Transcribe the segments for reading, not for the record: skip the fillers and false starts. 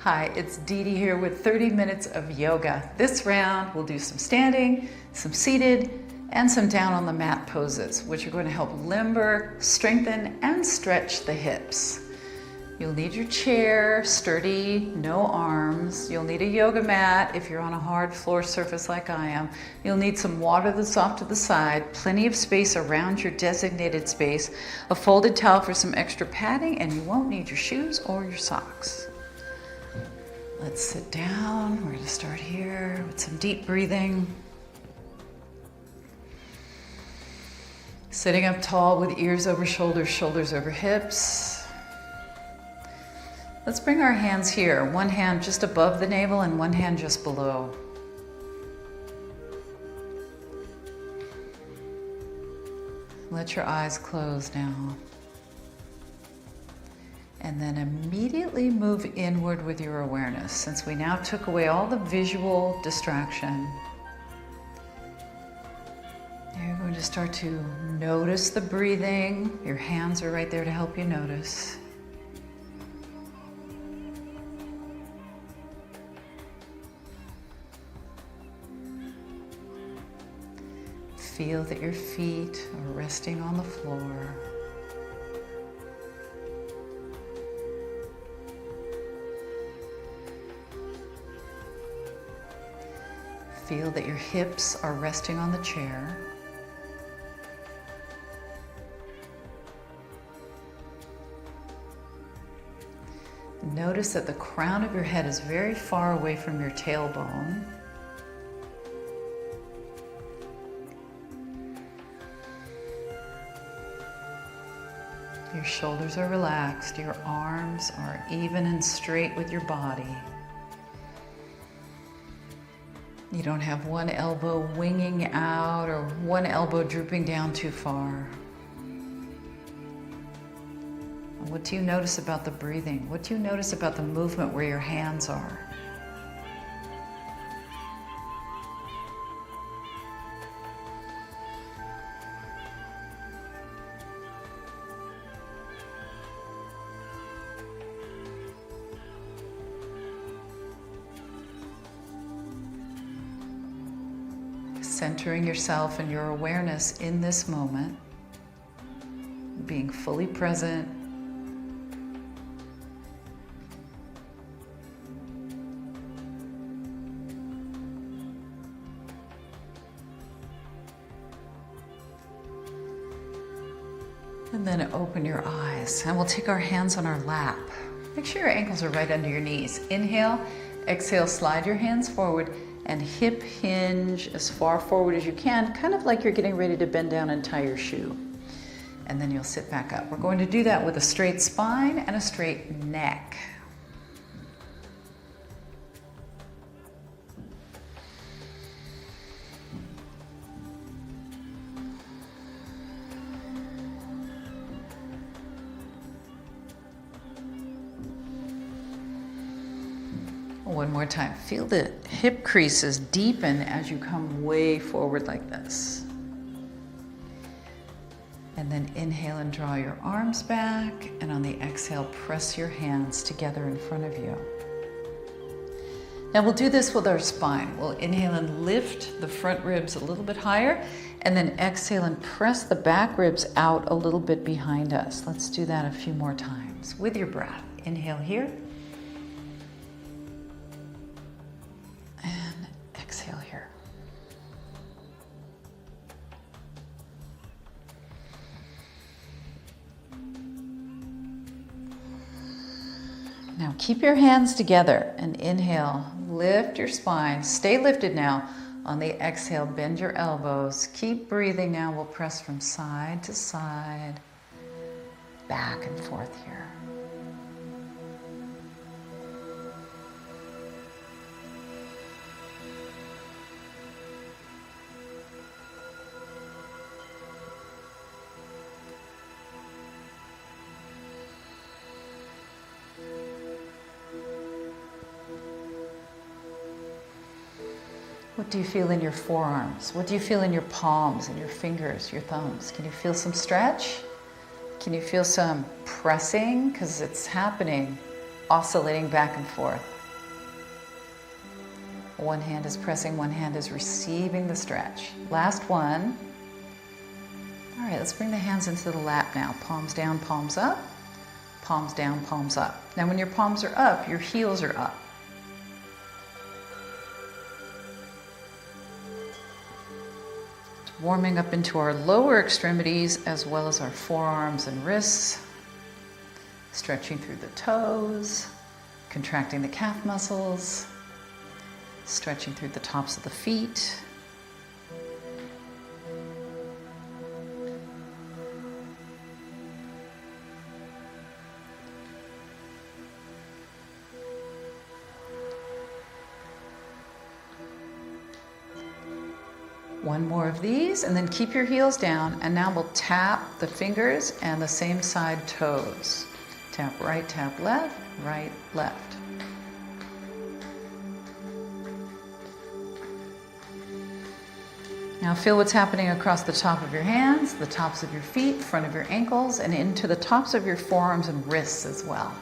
Hi, it's Dee Dee here with 30 minutes of yoga. This round we'll do some standing, some seated, and some down on the mat poses, which are going to help limber, strengthen, and stretch the hips. You'll need your chair, sturdy, no arms. You'll need a yoga mat if you're on a hard floor surface like I am. You'll need some water that's off to the side, plenty of space around your designated space, a folded towel for some extra padding, and you won't need your shoes or your socks. Let's sit down. We're going to start here with some deep breathing. Sitting up tall with ears over shoulders, shoulders over hips. Let's bring our hands here. One hand just above the navel and one hand just below. Let your eyes close now. And then immediately move inward with your awareness. Since we now took away all the visual distraction, you're going to start to notice the breathing. Your hands are right there to help you notice. Feel that your feet are resting on the floor. Feel that your hips are resting on the chair. Notice that the crown of your head is very far away from your tailbone. Your shoulders are relaxed. Your arms are even and straight with your body. You don't have one elbow winging out or one elbow drooping down too far. What do you notice about the breathing? What do you notice about the movement where your hands are? Centering yourself and your awareness in this moment, being fully present. And then open your eyes, and we'll take our hands on our lap. Make sure your ankles are right under your knees. Inhale, exhale, slide your hands forward and hip hinge as far forward as you can, kind of like you're getting ready to bend down and tie your shoe. And then you'll sit back up. We're going to do that with a straight spine and a straight neck. One more time. Feel the hip creases deepen as you come way forward like this. And then inhale and draw your arms back, and on the exhale, press your hands together in front of you. Now we'll do this with our spine. We'll inhale and lift the front ribs a little bit higher, and then exhale and press the back ribs out a little bit behind us. Let's do that a few more times with your breath. Inhale here. Exhale here. Now keep your hands together and inhale, lift your spine. Stay lifted now. On the exhale, bend your elbows. Keep breathing now. We'll press from side to side, back and forth here. What do you feel in your forearms? What do you feel in your palms and your fingers, your thumbs? Can you feel some stretch? Can you feel some pressing? Because it's happening, oscillating back and forth. One hand is pressing, one hand is receiving the stretch. Last one. All right, let's bring the hands into the lap now. Palms down, palms up. Palms down, palms up. Now when your palms are up, your heels are up. Warming up into our lower extremities as well as our forearms and wrists. Stretching through the toes, contracting the calf muscles, stretching through the tops of the feet. One more of these, and then keep your heels down, and now we'll tap the fingers and the same side toes. Tap right, tap left, right, left. Now feel what's happening across the top of your hands, the tops of your feet, front of your ankles, and into the tops of your forearms and wrists as well.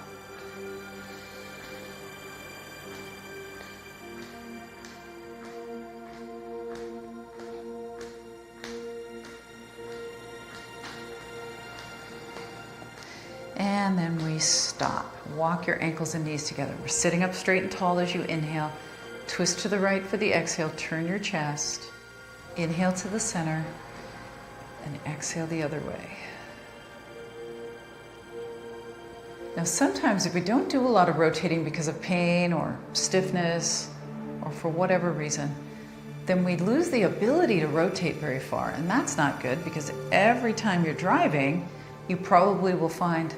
And then we stop. Walk your ankles and knees together. We're sitting up straight and tall as you inhale. Twist to the right for the exhale. Turn your chest. Inhale to the center. And exhale the other way. Now sometimes if we don't do a lot of rotating because of pain or stiffness or for whatever reason, then we lose the ability to rotate very far. And that's not good because every time you're driving, you probably will find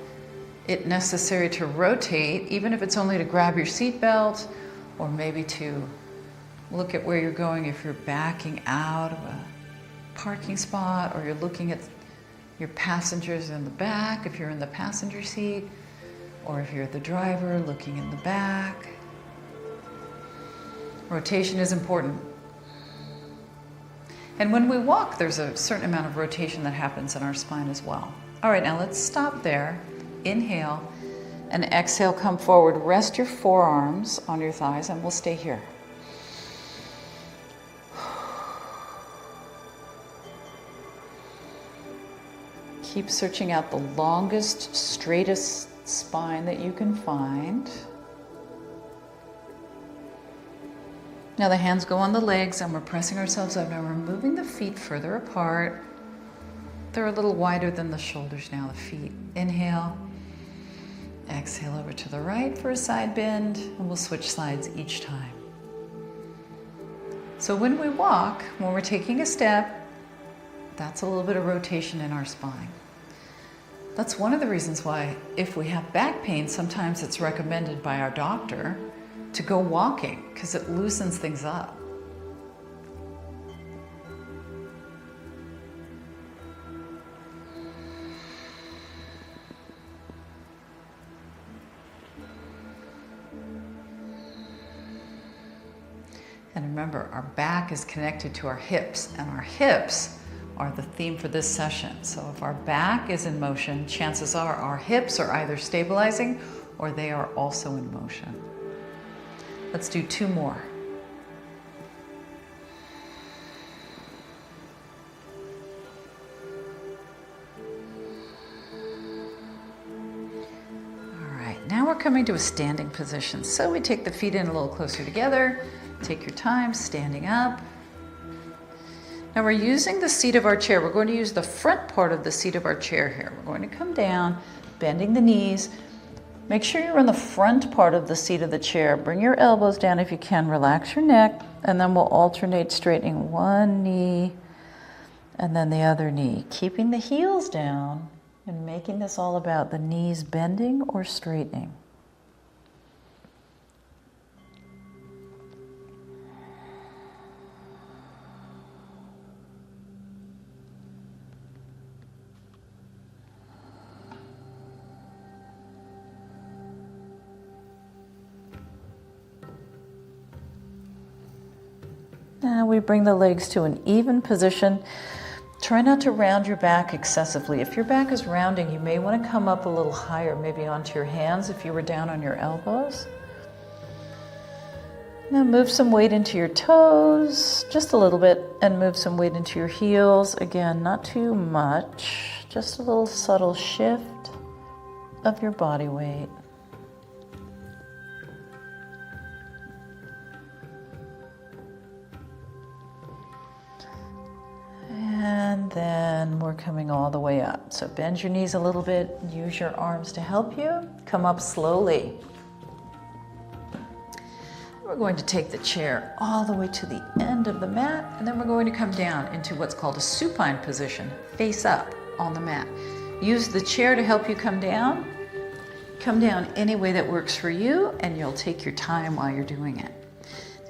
it necessary to rotate, even if it's only to grab your seatbelt or maybe to look at where you're going if you're backing out of a parking spot, or you're looking at your passengers in the back if you're in the passenger seat, or if you're the driver looking in the back. Rotation is important. And when we walk, there's a certain amount of rotation that happens in our spine as well. All right, now let's stop there. Inhale and exhale, come forward. Rest your forearms on your thighs and we'll stay here. Keep searching out the longest, straightest spine that you can find. Now the hands go on the legs and we're pressing ourselves up. Now we're moving the feet further apart. They're a little wider than the shoulders now, the feet. Inhale. Exhale over to the right for a side bend, and we'll switch sides each time. So when we walk, when we're taking a step, that's a little bit of rotation in our spine. That's one of the reasons why if we have back pain, sometimes it's recommended by our doctor to go walking because it loosens things up. And remember, our back is connected to our hips, and our hips are the theme for this session. So if our back is in motion, chances are our hips are either stabilizing or they are also in motion. Let's do two more. All right, now we're coming to a standing position. So we take the feet in a little closer together. Take your time, standing up. Now we're using the seat of our chair. We're going to use the front part of the seat of our chair here. We're going to come down, bending the knees. Make sure you're in the front part of the seat of the chair. Bring your elbows down if you can. Relax your neck, and then we'll alternate straightening one knee and then the other knee. Keeping the heels down and making this all about the knees bending or straightening. Now we bring the legs to an even position. Try not to round your back excessively. If your back is rounding, you may want to come up a little higher, maybe onto your hands if you were down on your elbows. Now move some weight into your toes, just a little bit, and move some weight into your heels. Again, not too much, just a little subtle shift of your body weight. And then we're coming all the way up. So bend your knees a little bit, use your arms to help you. Come up slowly. We're going to take the chair all the way to the end of the mat, and then we're going to come down into what's called a supine position, face up on the mat. Use the chair to help you come down. Come down any way that works for you, and you'll take your time while you're doing it.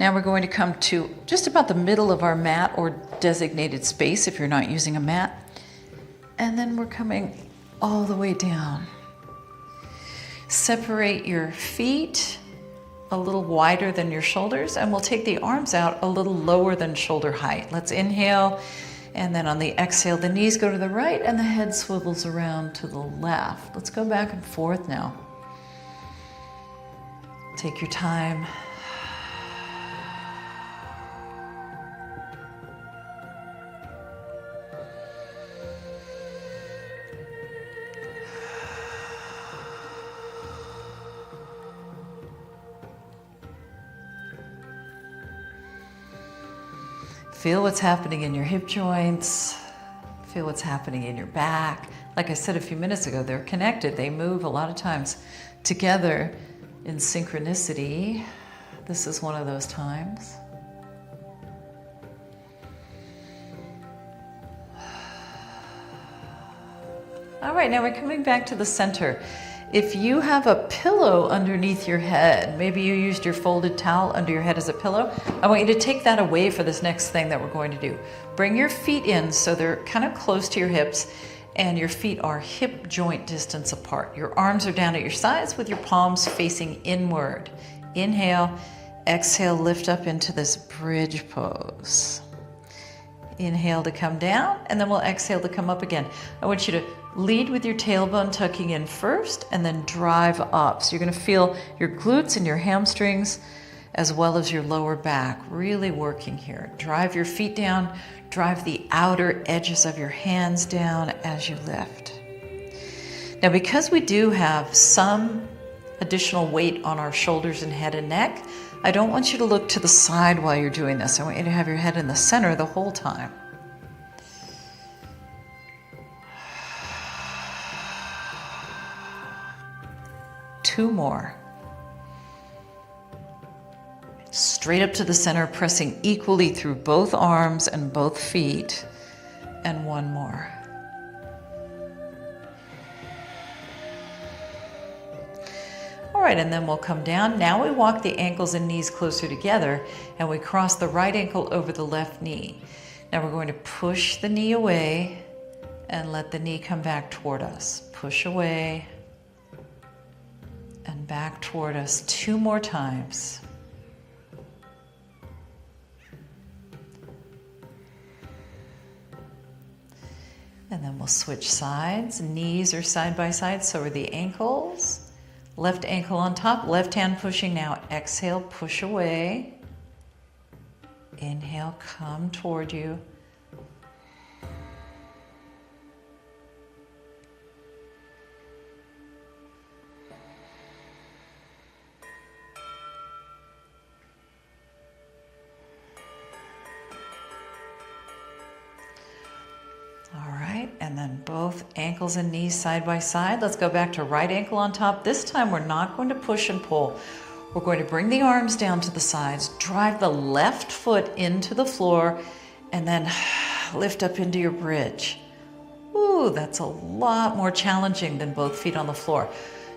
Now we're going to come to just about the middle of our mat or designated space if you're not using a mat. And then we're coming all the way down. Separate your feet a little wider than your shoulders, and we'll take the arms out a little lower than shoulder height. Let's inhale, and then on the exhale, the knees go to the right and the head swivels around to the left. Let's go back and forth now. Take your time. Feel what's happening in your hip joints. Feel what's happening in your back. Like I said a few minutes ago, they're connected. They move a lot of times together in synchronicity. This is one of those times. All right, now we're coming back to the center. If you have a pillow underneath your head, maybe you used your folded towel under your head as a pillow, I want you to take that away for this next thing that we're going to do. Bring your feet in so they're kind of close to your hips and your feet are hip joint distance apart. Your arms are down at your sides with your palms facing inward. Inhale, exhale, lift up into this bridge pose. Inhale to come down, and then we'll exhale to come up again. I want you to lead with your tailbone tucking in first, and then drive up. So you're going to feel your glutes and your hamstrings, as well as your lower back, really working here. Drive your feet down, drive the outer edges of your hands down as you lift. Now, because we do have some additional weight on our shoulders and head and neck, I don't want you to look to the side while you're doing this. I want you to have your head in the center the whole time. Two more. Straight up to the center, pressing equally through both arms and both feet. And one more. All right, and then we'll come down. Now we walk the ankles and knees closer together, and we cross the right ankle over the left knee. Now we're going to push the knee away and let the knee come back toward us. Push away and back toward us. Two more times. And then we'll switch sides. Knees are side by side, so are the ankles. Left ankle on top, left hand pushing now. Exhale, push away. Inhale, come toward you. All right, and then both ankles and knees side by side. Let's go back to right ankle on top. This time we're not going to push and pull. We're going to bring the arms down to the sides, drive the left foot into the floor, and then lift up into your bridge. Ooh, that's a lot more challenging than both feet on the floor.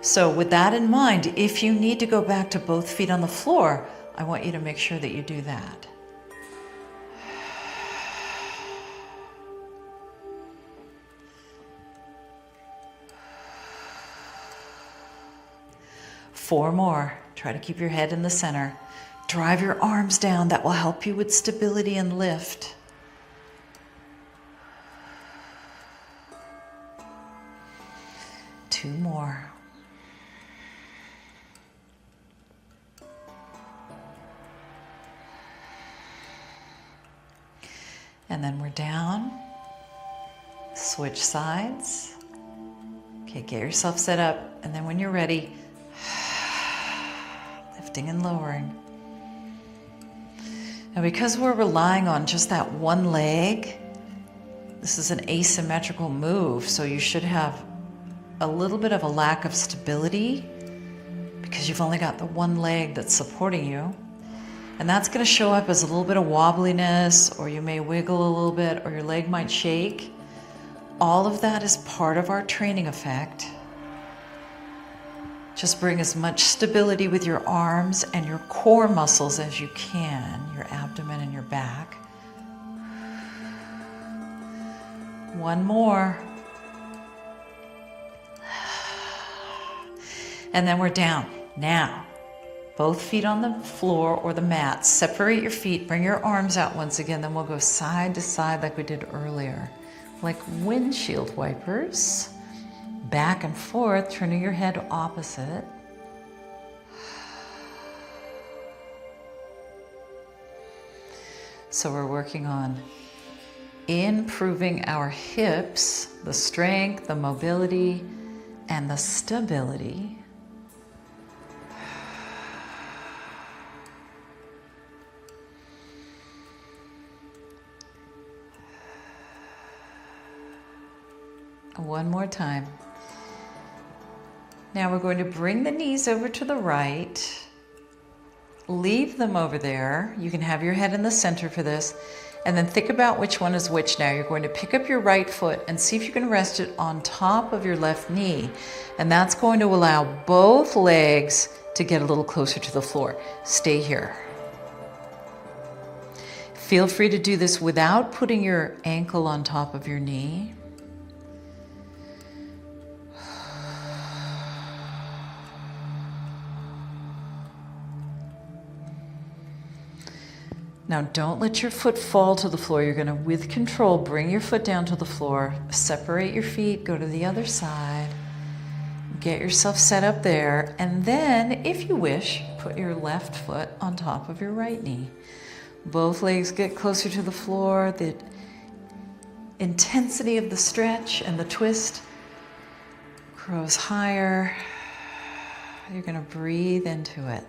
So with that in mind, if you need to go back to both feet on the floor, I want you to make sure that you do that. Four more. Try to keep your head in the center. Drive your arms down. That will help you with stability and lift. Two more. And then we're down. Switch sides. Okay, get yourself set up, and then when you're ready, lifting and lowering. Now because we're relying on just that one leg, this is an asymmetrical move, so you should have a little bit of a lack of stability because you've only got the one leg that's supporting you. And that's going to show up as a little bit of wobbliness, or you may wiggle a little bit, or your leg might shake. All of that is part of our training effect. Just bring as much stability with your arms and your core muscles as you can, your abdomen and your back. One more. And then we're down. Now, both feet on the floor or the mat. Separate your feet, bring your arms out once again, then we'll go side to side like we did earlier. Like windshield wipers. Back and forth, turning your head opposite. So we're working on improving our hips, the strength, the mobility, and the stability. One more time. Now we're going to bring the knees over to the right. Leave them over there. You can have your head in the center for this. And then think about which one is which now. You're going to pick up your right foot and see if you can rest it on top of your left knee. And that's going to allow both legs to get a little closer to the floor. Stay here. Feel free to do this without putting your ankle on top of your knee. Now don't let your foot fall to the floor. You're going to, with control, bring your foot down to the floor, separate your feet, go to the other side, get yourself set up there, and then, if you wish, put your left foot on top of your right knee. Both legs get closer to the floor. The intensity of the stretch and the twist grows higher. You're going to breathe into it.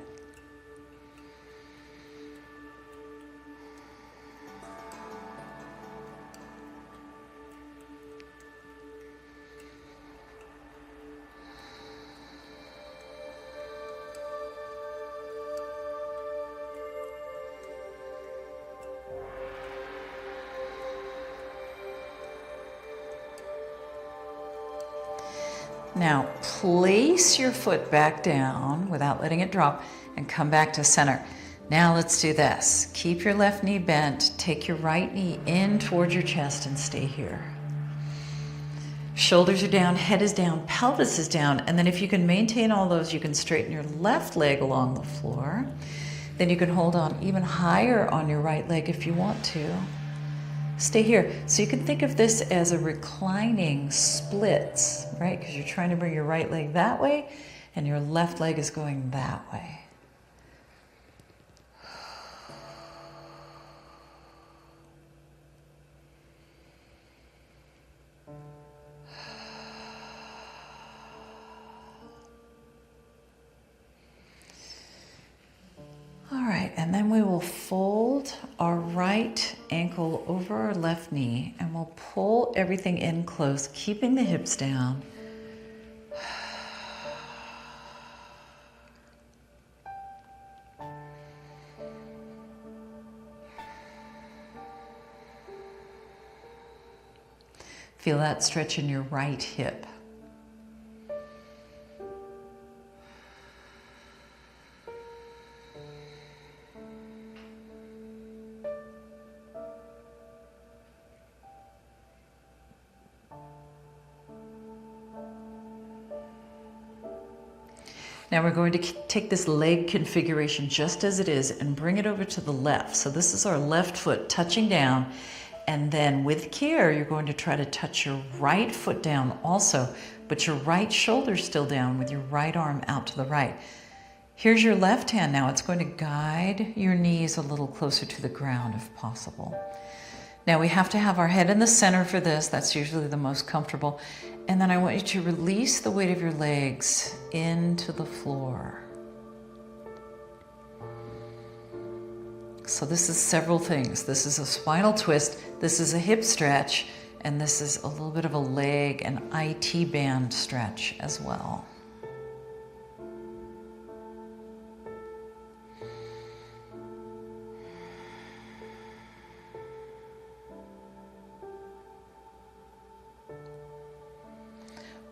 Now, place your foot back down without letting it drop and come back to center. Now let's do this. Keep your left knee bent, take your right knee in towards your chest and stay here. Shoulders are down, head is down, pelvis is down, and then if you can maintain all those, you can straighten your left leg along the floor. Then you can hold on even higher on your right leg if you want to. Stay here. So you can think of this as a reclining splits, right? Because you're trying to bring your right leg that way and your left leg is going that way. All right, and then we will fold our right ankle over our left knee and we'll pull everything in close, keeping the hips down. Feel that stretch in your right hip. Now we're going to take this leg configuration just as it is and bring it over to the left. So this is our left foot touching down, and then with care you're going to try to touch your right foot down also, but your right shoulder still down with your right arm out to the right. Here's your left hand now. It's going to guide your knees a little closer to the ground if possible. Now we have to have our head in the center for this. That's usually the most comfortable. And then I want you to release the weight of your legs into the floor. So this is several things. This is a spinal twist, this is a hip stretch, and this is a little bit of a leg and IT band stretch as well.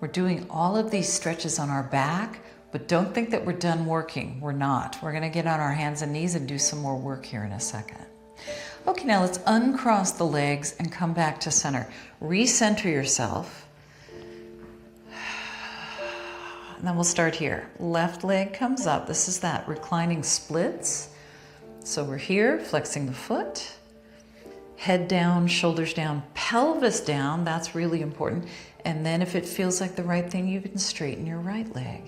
We're doing all of these stretches on our back, but don't think that we're done working. We're not. We're going to get on our hands and knees and do some more work here in a second. Okay, now let's uncross the legs and come back to center. Recenter yourself. And then we'll start here. Left leg comes up. This is that reclining splits. So we're here, flexing the foot. Head down, shoulders down, pelvis down. That's really important. And then if it feels like the right thing, you can straighten your right leg.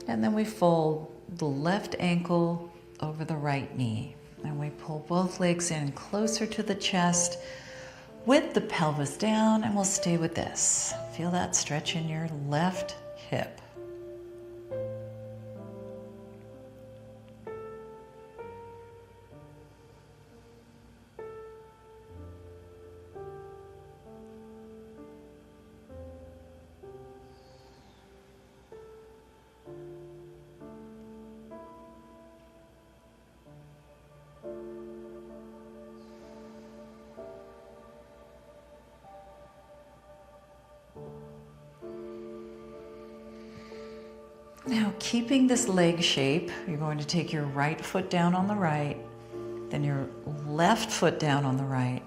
And then we fold the left ankle over the right knee. And we pull both legs in closer to the chest with the pelvis down, and we'll stay with this. Feel that stretch in your left hip. Now, keeping this leg shape, you're going to take your right foot down on the right, then your left foot down on the right.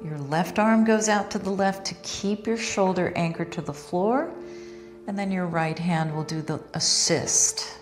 Your left arm goes out to the left to keep your shoulder anchored to the floor, and then your right hand will do the assist.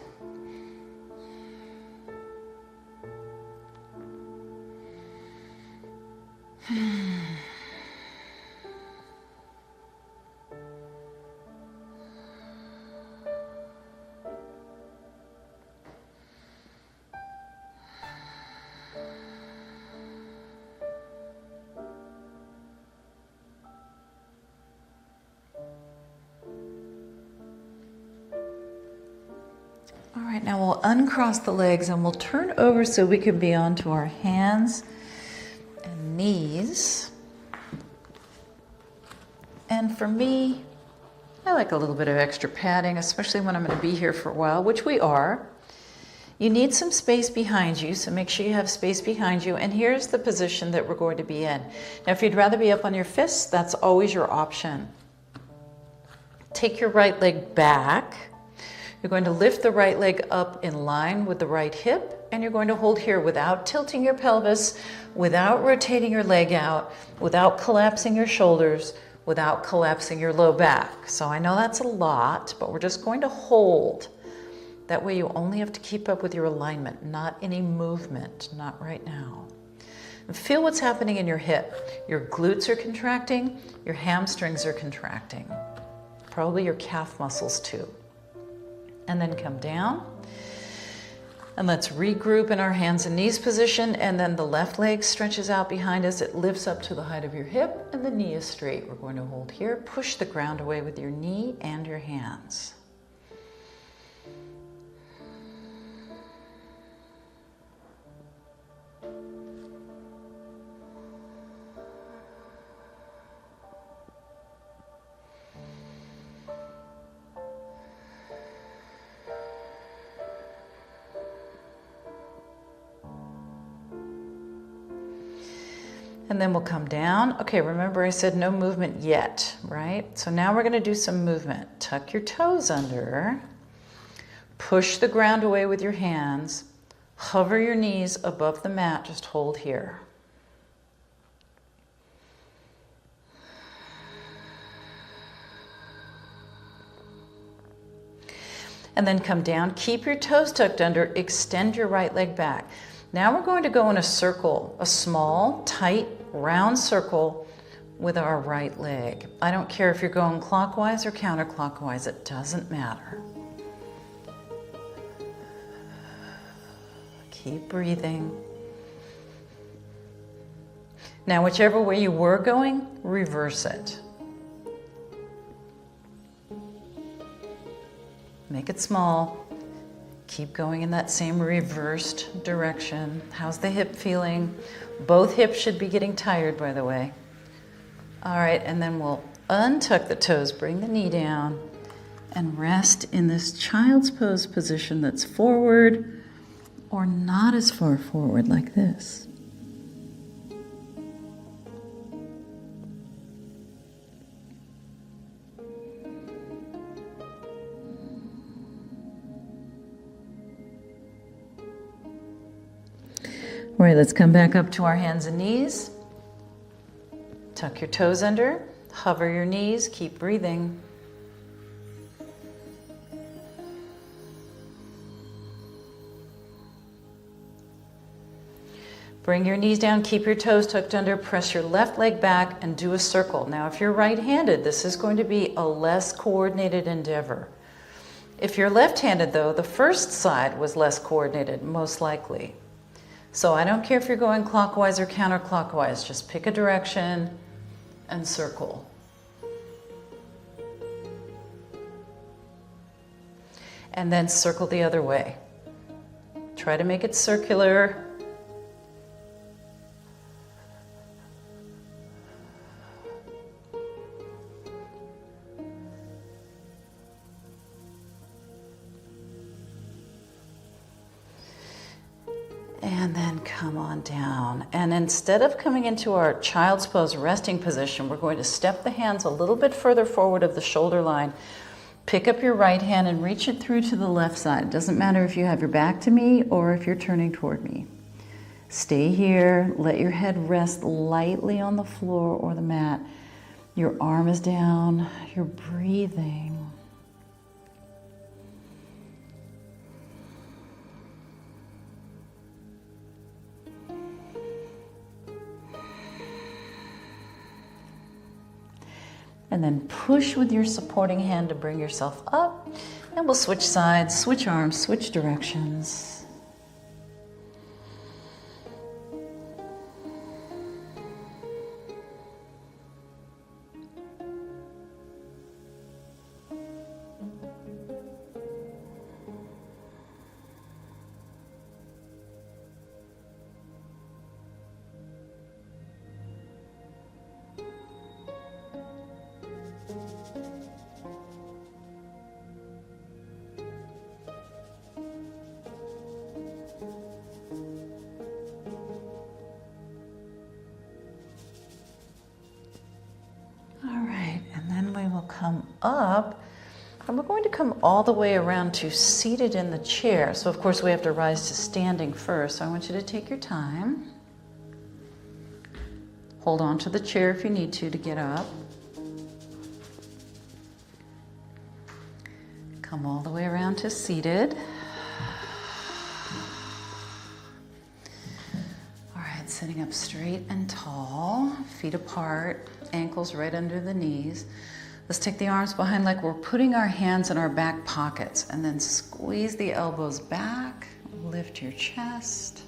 All right, now we'll uncross the legs and we'll turn over so we can be onto our hands and knees. And for me, I like a little bit of extra padding, especially when I'm going to be here for a while, which we are. You need some space behind you, so make sure you have space behind you. And here's the position that we're going to be in. Now, if you'd rather be up on your fists, that's always your option. Take your right leg back. You're going to lift the right leg up in line with the right hip, and you're going to hold here without tilting your pelvis, without rotating your leg out, without collapsing your shoulders, without collapsing your low back. So I know that's a lot, but we're just going to hold. That way you only have to keep up with your alignment, not any movement, not right now. And feel what's happening in your hip. Your glutes are contracting, your hamstrings are contracting, probably your calf muscles too. And then come down, and let's regroup in our hands and knees position, and then the left leg stretches out behind us. It lifts up to the height of your hip, and the knee is straight. We're going to hold here. Push the ground away with your knee and your hands. And then we'll come down. Okay, remember I said no movement yet, right? So now we're going to do some movement. Tuck your toes under. Push the ground away with your hands. Hover your knees above the mat. Just hold here. and then come down. Keep your toes tucked under, extend your right leg back. Now we're going to go in a circle, a small, tight, round circle with our right leg. I don't care if you're going clockwise or counterclockwise, it doesn't matter. Keep breathing. Now, whichever way you were going, reverse it. Make it small. Keep going in that same reversed direction. How's the hip feeling? Both hips should be getting tired, by the way. All right, and then we'll untuck the toes, bring the knee down, and rest in this child's pose position that's forward or not as far forward like this. All right, let's come back up to our hands and knees. Tuck your toes under, hover your knees, keep breathing. Bring your knees down, keep your toes tucked under, press your left leg back and do a circle. Now, if you're right-handed, this is going to be a less coordinated endeavor. If you're left-handed though, the first side was less coordinated, most likely. So I don't care if you're going clockwise or counterclockwise, just pick a direction and circle. And then circle the other way. Try to make it circular. And then come on down. And instead of coming into our child's pose resting position, we're going to step the hands a little bit further forward of the shoulder line. Pick up your right hand and reach it through to the left side. It doesn't matter if you have your back to me or if you're turning toward me. Stay here. Let your head rest lightly on the floor or the mat. Your arm is down. You're breathing. And then push with your supporting hand to bring yourself up. And we'll switch sides, switch arms, switch directions. Come up, and we're going to come all the way around to seated in the chair. So of course we have to rise to standing first. So I want you to take your time. Hold on to the chair if you need to get up. Come all the way around to seated. All right, sitting up straight and tall, feet apart, ankles right under the knees. Let's take the arms behind like we're putting our hands in our back pockets, and then squeeze the elbows back, lift your chest.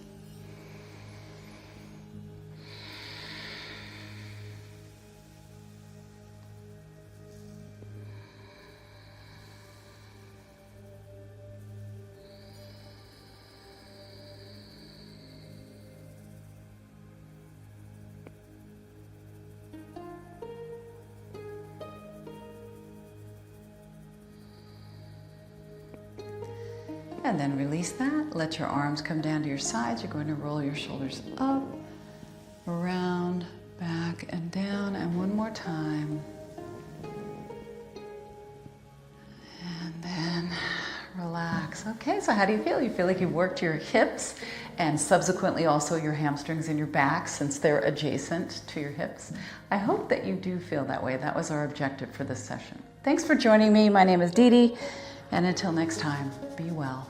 And then release that. Let your arms come down to your sides. You're going to roll your shoulders up, around, back, and down. And one more time. And then relax. Okay, so how do you feel? You feel like you've worked your hips and subsequently also your hamstrings and your back, since they're adjacent to your hips. I hope that you do feel that way. That was our objective for this session. Thanks for joining me. My name is Dee Dee. And until next time, be well.